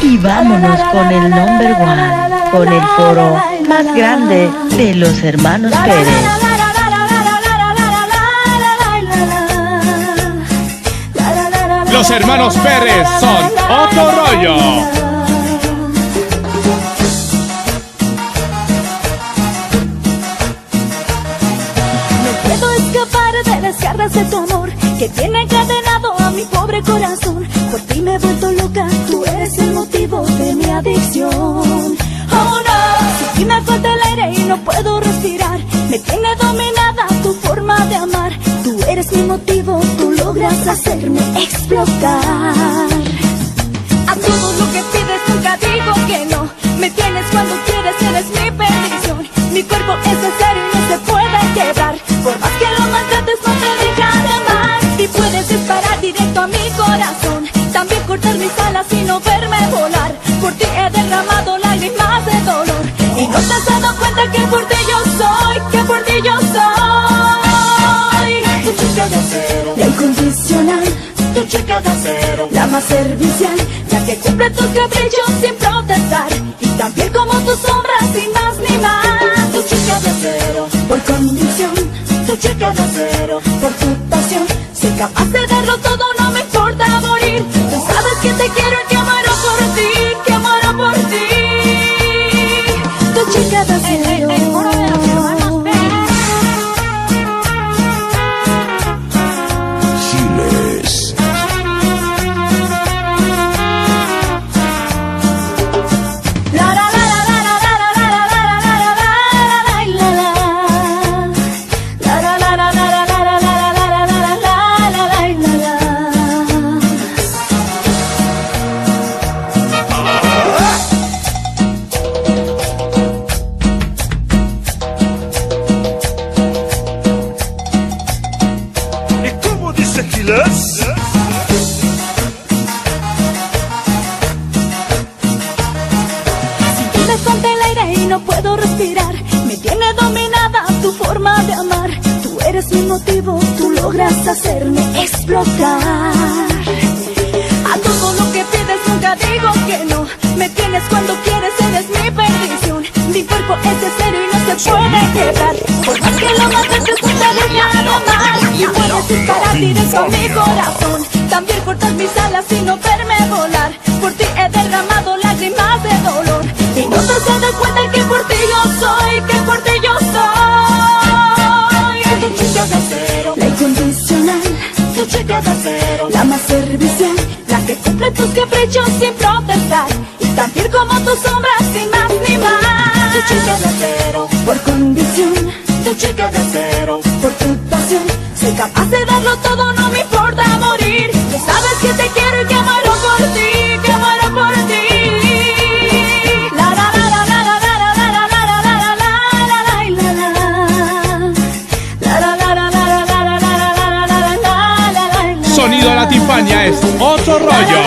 Y vámonos con el number one, con el coro más grande de los hermanos Pérez. Los hermanos Pérez son otro rollo. No puedo escapar de las garras de tu amor que tiene encadenado a mi pobre corazón. Por ti me he vuelto loca, tú eres el motivo de mi adicción. Oh no, si me falta el aire y no puedo respirar, me tiene dominada tu forma de amar. Tú eres mi motivo, tú logras hacerme explotar. A todo lo que pides nunca digo que no. Me tienes cuando quieres, eres mi perdición. Mi cuerpo es acero y no se puede quebrar. Por más que lo maltrates no te deja de amar. Y puedes disparar directo a mi corazón, también cortar mis alas y no verme volar. Por ti he derramado lágrimas de dolor y no te has dado cuenta que por ti yo soy, que por ti yo soy. Tu chica de acero, la incondicional. Tu chica de acero, la más servicial, la que cumple tus caprichos sin protestar, y también como tus sombras sin más ni más. Tu chica de acero, por condición. Tu chica de acero, por tu pasión. Soy capaz de darlo todo, no me importa morir. Tú sabes que te quiero y que muero por ti, que muero por ti. Tu chica de acero. No puedo respirar, me tiene dominada tu forma de amar. Tú eres mi motivo, tú logras hacerme explotar. A todo lo que pides nunca digo que no. Me tienes cuando quieres, eres mi perdición. Mi cuerpo es de acero y no se puede quebrar. Por más que lo maltrates no te deja de amar. Y puedes disparar directo a mi corazón, también cortar mis alas y no verme volar. Por ti he derramado lágrimas de dolor y no te has dado cuenta que por ti yo soy, que por ti yo soy. Tu chica de acero, la incondicional. Tu chica de acero, la más servicial, la que cumple tus caprichos sin protestar, y también como tus sombras sin más ni más. Tu chica de acero, por condición. Tu chica de acero, por tu pasión. Soy capaz de darlo todo, no me importa morir. Tú sabes que te quiero y que muero por ti, que muero por ti. Sonido La Timpania es otro rollo.